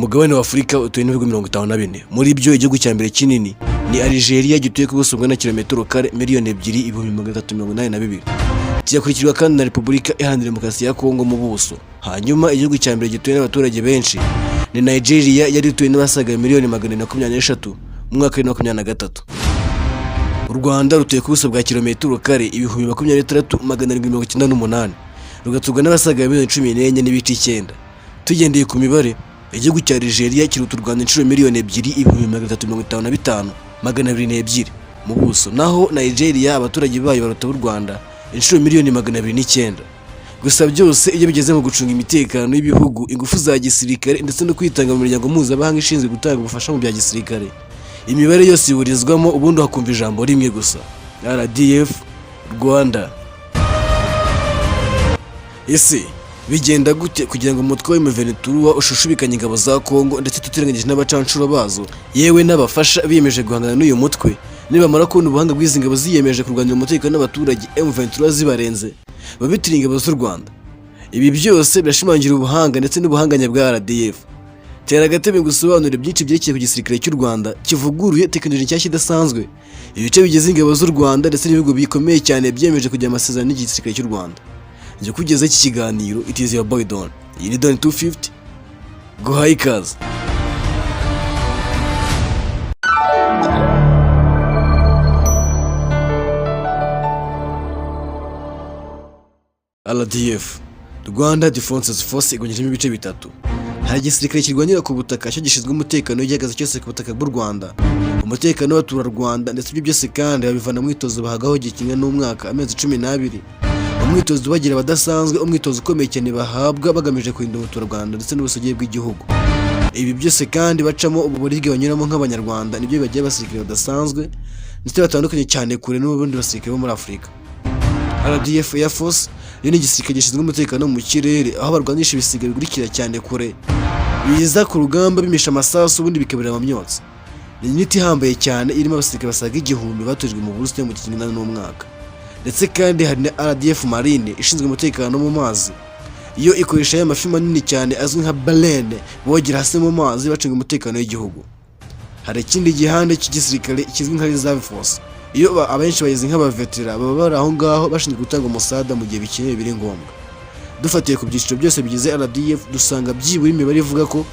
Umugabane wa Afurika utuye n'ibihugu 54. Muri byo igihugu cya mbere kinini ni Algeria gituye ku buso bwa kilometero kare miliyoni 2,382. Kigakurikirwa kandi na Repubulika Iharanira Demokarasi ya Kongo mu buso. Hanyuma igihugu cya mbere gituye n'abaturage benshi ni Nigeria yari ituye n'abasaga miliyoni 423 mu mwaka wa 2023. U Rwanda rutuye ku buso bwa kilometero kare 23,798 rugaturwa n'abasaga miliyoni 14 n'ibice 9. Tugendeye ku mibare, igihugu cya Algeria kiruta u Rwanda inshuro miliyoni 2,352,202 mu buso, naho Nigeria abaturage bayo baruta u Rwanda inshuro miliyoni 209. Gusa byose iyo bigeze mu gucunga imitekano y'ibihugu, ingufu za gisirikare ndetse no kwitanga mu miryango mpuzamahanga ishinzwe gutanga ubufasha mu bya gisirikare, imibare yose iburizwamo ubundi hakumva ijambo rimwe gusa: RDF Rwanda. Ese bigenda gute kugira ngo umutwe wa M23 ushushubikanye ingabo za Kongo ndetse tutirengagije n'abacanshuro bazo yewe n'abafasha biyemeje guhangana n'uyu mutwe? Nibamara kubona ubuhanga bw'izi ngabo ziyemeje kurwanira umutekano n'abaturage, M23 zibarenze babitira ingabo z'u Rwanda. Ibi byose birashimangira ubuhanga ndetse n'ubuhanganye bwa RDF. Tera agatebe gusobanura byinshi byerekeye ku gisirikare cy'u Rwanda kivuguruye tekinoloji nshyashya idasanzwe, ibice bigize ingabo z'u Rwanda ndetse n'ibihugu bikomeye cyane byemeje kujya amasezerano n'igisirikare cy'u Rwanda. Njye kugeza iki kiganiro, it is your boy Don. Iyi ni Don 250. Guhaye ikaze. RDF, Rwanda Defense Force, igabanyijemo ibice bitatu. Hari igisirikare kirwanira ku butaka cyo gishinzwe umutekano w'igihagaze cyose ku butaka bw'u Rwanda, umutekano w'abaturarwanda, ndetse ibyo byose kandi babivana mu mwitozo bahagaho igihe kimwe n'umwaka, amezi 12. Umwitozo bagira abadasanzwe, umwitozo ukomeye cyane bahabwa bagamije kurinda umuturarwanda ndetse n'ubusugire bw'igihugu. Ibi byose kandi bacamo ububurige banyuramo nk'abanyarwanda, nibyo bagiye abasirikare badasanzwe ndetse batandukanye cyane kure n'ubundi basirikare bo muri Afurika. RDF Air Force yo ni igisirikare gishinzwe umutekano mu kirere, aho barwanisha ibisiga bigurikira cyane kure biza ku rugamba bimisha amasasu ubundi bikabira mu myotsi. Ni unit ihambaye cyane irimo abasirikare basaga 1000 batujwe mu Burusiya mu kinyina n'umwaka. Ndetse kandi hari na RDF Marine ishinzwe umutekano mu mazi, iyo ikoresha amafi manini cyane azwi nka baleine bogera hasi mu mazi bacunga umutekano w'igihugu. Hari ikindi gihande cy'igisirikare kizwi nka Reserve Force, iyo abenshi bayizi nk'abavetera baba bari aho ngaho bashinzwe gutanga umusada mu gihe bikenewe biri ngombwa. Dufatiye ku byiciro byose bigize RDF, dusanga byibura imibare ivuga ko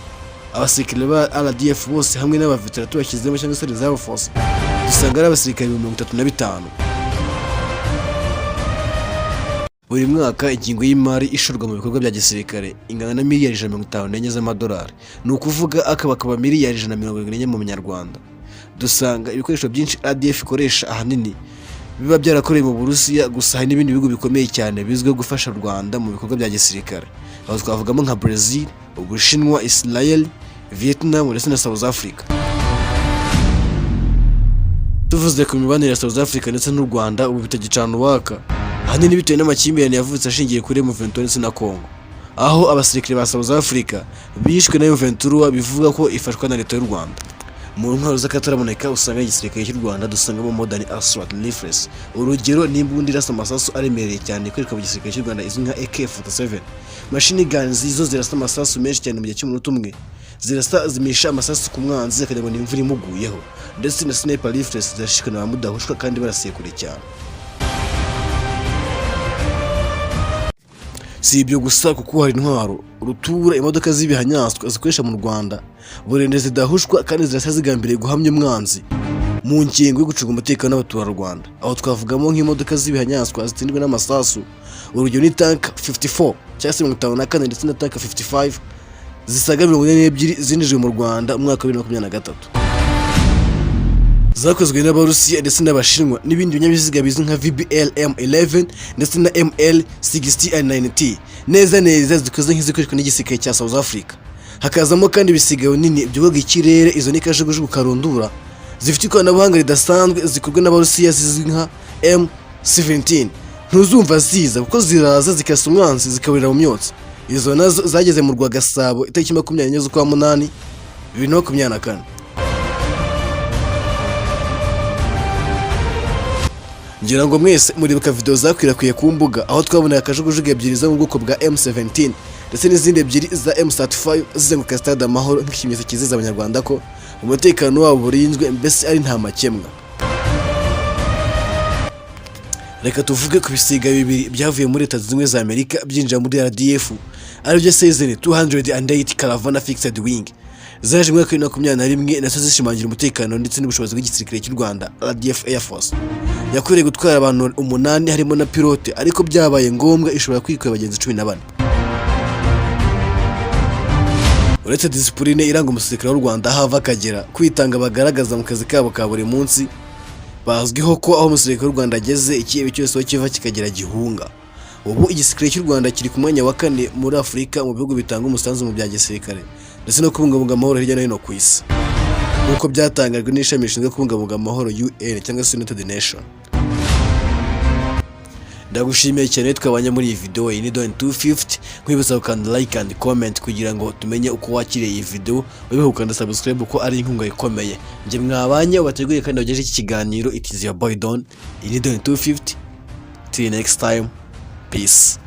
abasirikare ba RDF bose hamwe n'abavetera tubashyizemo cyangwa se Reserve Force dusanga ari abasirikare 35. Buri mwaka ingingo y'imari ishorwa mu bikorwa bya gisirikare ingana na miliyari 154 z'amadolari, ni ukuvuga akaba miliyari 140 mu Manyarwanda. Dusanga ibikoresho byinshi RDF ikoresha ahanini biba byarakoreye mu Burusiya, gusa hari n'ibindi bihugu bikomeye cyane bizwiho gufasha u Rwanda mu bikorwa bya gisirikare, aho twavugamo nka Brazil, Ubushinwa, Israel, Vietnam ndetse na South Africa. Tuvuze ku mibanire ya South Africa ndetse n'u Rwanda ubu bitagicana uwaka, ahanini bitewe n'amakimbirane yavutse ashingiye kuri M23 ndetse na Kongo, aho abasirikare ba South Africa bishwe na M23 bivuga ko ifashwa na leta y'u Rwanda. Mu ntwaro z'akataraboneka usanga igisirikare cy'u Rwanda dusangamo modern assault rifles, urugero n'imbunda irasa amasasu aremereye cyane ikoreshwa mu gisirikare cy'u Rwanda izwi nka AK-47. Machine guns izo zirasa amasasu menshi cyane mu gihe cy'umunota umwe, zirasa zimisha amasasu ku mwanzi akajya ngo imvura imuguyeho, ndetse na sniper rifles zirashikana ba mudahushwa kandi barasiye kure cyane. Si ibyo gusa kuko hari intwaro, urutura, imodoka z'ibihanyanswa zikoresha mu Rwanda burende zidahushwa kandi zirasa zigambiriye guhamya umwanzi mu ngingo yo gucunga umutekano w'abaturarwanda, aho twavugamo nk'imodoka z'ibihanyanswa zitindwa n'amasasu, urugero ni tank 54 cyangwa se 54 ndetse na tank 55 zisaga 42 zinjijwe mu Rwanda mu mwaka wa 2023, zakozwe n'Abarusiya ndetse n'Abashinwa, n'ibindi binyabiziga bizwi nka VBL M11 ndetse na ML60-90 neza zikoze nk'izikoreshwa n'igisirikare cya South Africa. Hakazamo kandi ibisigaye nini by'ubwoga ikirere, izo ni kajugujugu karundura zifite ikoranabuhanga ridasanzwe zikorwa n'Abarusiya zizwi nka M17. Ntuzumva ziza kuko ziraza zikasa umwanzi zikawurira mu myotsi. Izo nazo zageze mu Rwagasabo itariki 24 z'ukwa 8 2024. Ngira ngo mwese muribuka video zakwirakwiye ku mbuga aho twaboneye akajugujugu ebyiri zo mu bwoko bwa M17 ndetse n'izindi ebyiri za M35 zizenguruka stade Amahoro nk'ikimenyetso kizeza abanyarwanda ko umutekano wabo urinzwe mbese ari nta makemwa. Reka tuvuge ku bisiga bibiri byavuye muri Leta Zunze Ubumwe za Amerika byinjira muri RDF aribyo Cessna 208 Caravana Fixed Wing zaje mu mwaka wa 2021 nazo zishimangira umutekano ndetse n'ubushobozi bw'igisirikare cy'u Rwanda. RDF Air Force yakwiriye gutwara abantu 8 harimo na pilote, ariko byabaye ngombwa ishobora kwikora abagenzi 14. Uretse discipline iranga umusirikare w'u Rwanda hava akagera kwitanga bagaragaza mu kazi kabo ka buri munsi, bazwiho ko aho umusirikare w'u Rwanda ageze ikibi cyose kiva kikagera gihunga. Ubu igisirikare cy'u Rwanda kiri ku mwanya wa 4 muri Afurika mu bihugu bitanga umusanzu mu bya gisirikare ndetse no kubungabunga amahoro hirya no hino ku isi, nk'uko byatangajwe n'ishami rishinzwe kubungabunga amahoro UN cyangwa se United Nation. Ndagushimiye cyane twabanye muri iyi video. Iyi ni Don 250, nkwibutsa gukanda like and comment kugira ngo tumenye uko wakiriye iyi video, wibuke gukanda subscribe uko ari inkunga ikomeye. Nje mwabanye ubateguye kandi wagejeje iki kiganiro. It is your boy Don. Iyi ni Don 250. Till next time. Peace.